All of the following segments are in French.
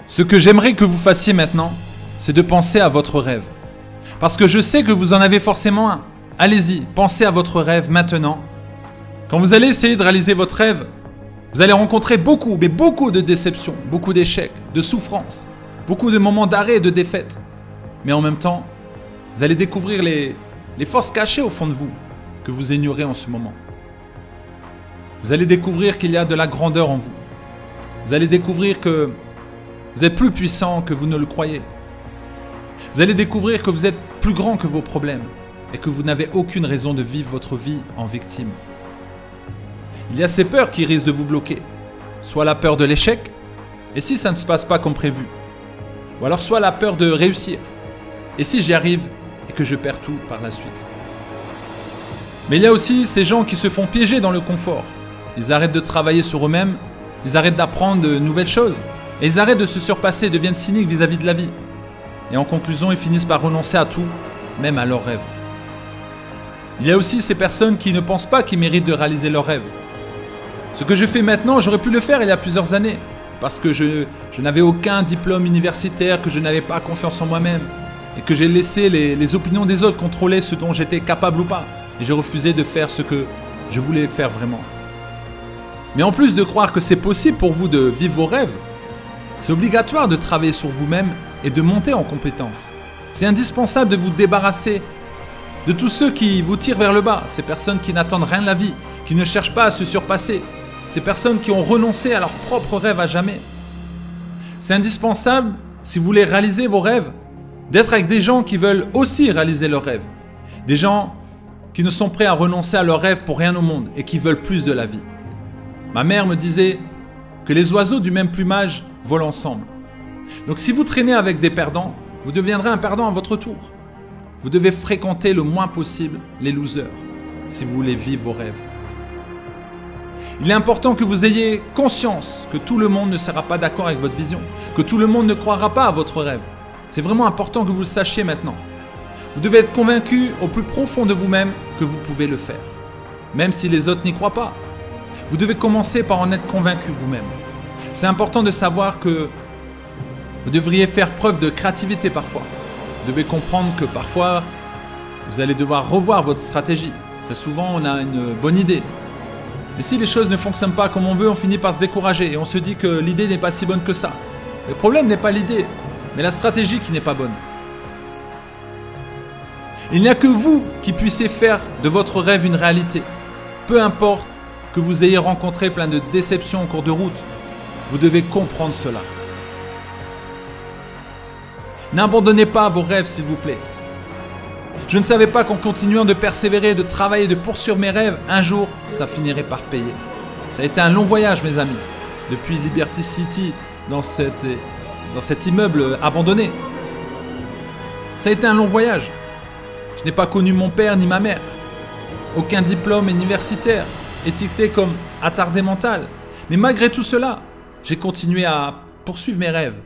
Ce que j'aimerais que vous fassiez maintenant, c'est de penser à votre rêve. Parce que je sais que vous en avez forcément un. Allez-y, pensez à votre rêve maintenant. Quand vous allez essayer de réaliser votre rêve, vous allez rencontrer beaucoup, mais beaucoup de déceptions, beaucoup d'échecs, de souffrances, beaucoup de moments d'arrêt et de défaite. Mais en même temps, vous allez découvrir les forces cachées au fond de vous que vous ignorez en ce moment. Vous allez découvrir qu'il y a de la grandeur en vous. Vous allez découvrir que vous êtes plus puissant que vous ne le croyez. Vous allez découvrir que vous êtes plus grand que vos problèmes et que vous n'avez aucune raison de vivre votre vie en victime. Il y a ces peurs qui risquent de vous bloquer. Soit la peur de l'échec, et si ça ne se passe pas comme prévu. Ou alors soit la peur de réussir, et si j'y arrive et que je perds tout par la suite. Mais il y a aussi ces gens qui se font piéger dans le confort. Ils arrêtent de travailler sur eux-mêmes, ils arrêtent d'apprendre de nouvelles choses, et ils arrêtent de se surpasser, deviennent cyniques vis-à-vis de la vie. Et en conclusion, ils finissent par renoncer à tout, même à leurs rêves. Il y a aussi ces personnes qui ne pensent pas qu'ils méritent de réaliser leurs rêves. Ce que je fais maintenant, j'aurais pu le faire il y a plusieurs années, parce que je n'avais aucun diplôme universitaire, que je n'avais pas confiance en moi-même, et que j'ai laissé les opinions des autres contrôler ce dont j'étais capable ou pas. Et je refusais de faire ce que je voulais faire vraiment. Mais en plus de croire que c'est possible pour vous de vivre vos rêves, c'est obligatoire de travailler sur vous-même et de monter en compétences. C'est indispensable de vous débarrasser de tous ceux qui vous tirent vers le bas, ces personnes qui n'attendent rien de la vie, qui ne cherchent pas à se surpasser, ces personnes qui ont renoncé à leurs propres rêves à jamais. C'est indispensable, si vous voulez réaliser vos rêves, d'être avec des gens qui veulent aussi réaliser leurs rêves. Des gens qui ne sont prêts à renoncer à leurs rêves pour rien au monde et qui veulent plus de la vie. Ma mère me disait que les oiseaux du même plumage volent ensemble. Donc si vous traînez avec des perdants, vous deviendrez un perdant à votre tour. Vous devez fréquenter le moins possible les losers si vous voulez vivre vos rêves. Il est important que vous ayez conscience que tout le monde ne sera pas d'accord avec votre vision, que tout le monde ne croira pas à votre rêve. C'est vraiment important que vous le sachiez maintenant. Vous devez être convaincu au plus profond de vous-même que vous pouvez le faire, même si les autres n'y croient pas. Vous devez commencer par en être convaincu vous-même. C'est important de savoir que vous devriez faire preuve de créativité parfois. Vous devez comprendre que parfois, vous allez devoir revoir votre stratégie. Très souvent, on a une bonne idée. Mais si les choses ne fonctionnent pas comme on veut, on finit par se décourager et on se dit que l'idée n'est pas si bonne que ça. Le problème n'est pas l'idée, mais la stratégie qui n'est pas bonne. Il n'y a que vous qui puissiez faire de votre rêve une réalité. Peu importe que vous ayez rencontré plein de déceptions en cours de route, vous devez comprendre cela. N'abandonnez pas vos rêves, s'il vous plaît. Je ne savais pas qu'en continuant de persévérer, de travailler, de poursuivre mes rêves, un jour, ça finirait par payer. Ça a été un long voyage, mes amis, depuis Liberty City, dans cet immeuble abandonné. Ça a été un long voyage. Je n'ai pas connu mon père ni ma mère. Aucun diplôme universitaire, étiqueté comme attardé mental. Mais malgré tout cela, j'ai continué à poursuivre mes rêves.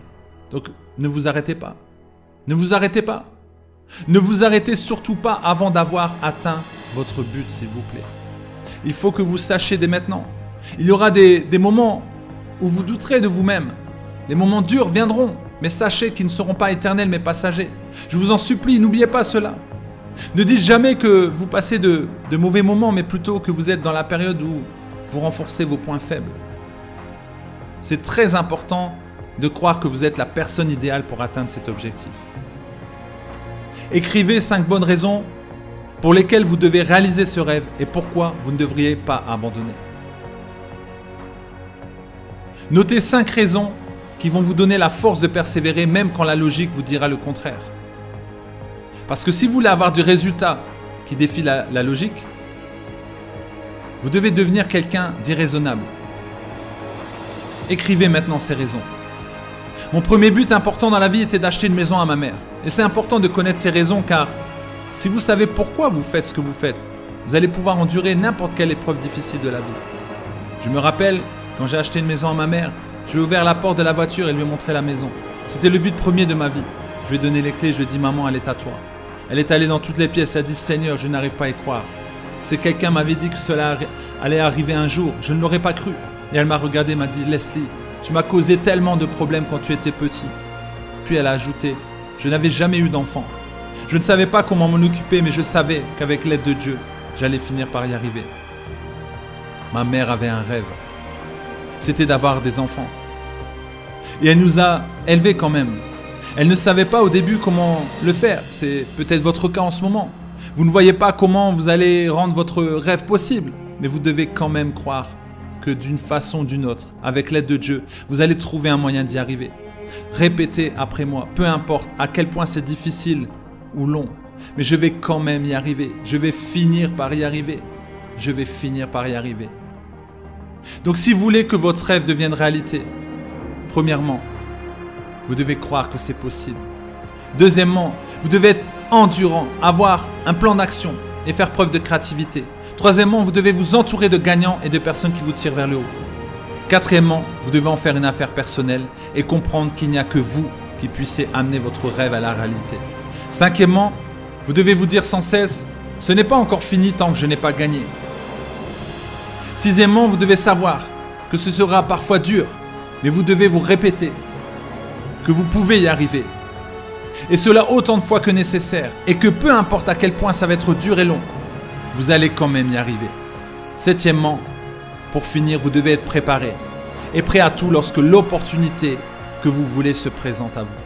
Donc, ne vous arrêtez pas. Ne vous arrêtez pas. Ne vous arrêtez surtout pas avant d'avoir atteint votre but, s'il vous plaît. Il faut que vous sachiez dès maintenant. Il y aura des moments où vous douterez de vous-même. Les moments durs viendront, mais sachez qu'ils ne seront pas éternels mais passagers. Je vous en supplie, n'oubliez pas cela. Ne dites jamais que vous passez de mauvais moments, mais plutôt que vous êtes dans la période où vous renforcez vos points faibles. C'est très important de croire que vous êtes la personne idéale pour atteindre cet objectif. Écrivez 5 bonnes raisons pour lesquelles vous devez réaliser ce rêve et pourquoi vous ne devriez pas abandonner. Notez 5 raisons qui vont vous donner la force de persévérer même quand la logique vous dira le contraire. Parce que si vous voulez avoir du résultat qui défie la logique, vous devez devenir quelqu'un d'irraisonnable. Écrivez maintenant ces raisons. Mon premier but important dans la vie était d'acheter une maison à ma mère. Et c'est important de connaître ces raisons car si vous savez pourquoi vous faites ce que vous faites, vous allez pouvoir endurer n'importe quelle épreuve difficile de la vie. Je me rappelle, quand j'ai acheté une maison à ma mère, je lui ai ouvert la porte de la voiture et lui ai montré la maison. C'était le but premier de ma vie. Je lui ai donné les clés, je lui ai dit « Maman, elle est à toi ». Elle est allée dans toutes les pièces, elle a dit « Seigneur, je n'arrive pas à y croire ». Si quelqu'un m'avait dit que cela allait arriver un jour, je ne l'aurais pas cru. Et elle m'a regardé et m'a dit « Leslie, Tu m'as causé tellement de problèmes quand tu étais petit. » Puis elle a ajouté, « Je n'avais jamais eu d'enfant. Je ne savais pas comment m'en occuper, mais je savais qu'avec l'aide de Dieu, j'allais finir par y arriver. » Ma mère avait un rêve. C'était d'avoir des enfants. Et elle nous a élevés quand même. Elle ne savait pas au début comment le faire. C'est peut-être votre cas en ce moment. Vous ne voyez pas comment vous allez rendre votre rêve possible. Mais vous devez quand même croire que d'une façon ou d'une autre, avec l'aide de Dieu, vous allez trouver un moyen d'y arriver. Répétez après moi, peu importe à quel point c'est difficile ou long, mais je vais quand même y arriver. Je vais finir par y arriver. Je vais finir par y arriver. Donc si vous voulez que votre rêve devienne réalité, premièrement, vous devez croire que c'est possible. Deuxièmement, vous devez être endurant, avoir un plan d'action et faire preuve de créativité. Troisièmement, vous devez vous entourer de gagnants et de personnes qui vous tirent vers le haut. Quatrièmement, vous devez en faire une affaire personnelle et comprendre qu'il n'y a que vous qui puissiez amener votre rêve à la réalité. Cinquièmement, vous devez vous dire sans cesse, ce n'est pas encore fini tant que je n'ai pas gagné. Sixièmement, vous devez savoir que ce sera parfois dur, mais vous devez vous répéter que vous pouvez y arriver. Et cela autant de fois que nécessaire, et que peu importe à quel point ça va être dur et long, vous allez quand même y arriver. Septièmement, pour finir, vous devez être préparé et prêt à tout lorsque l'opportunité que vous voulez se présente à vous.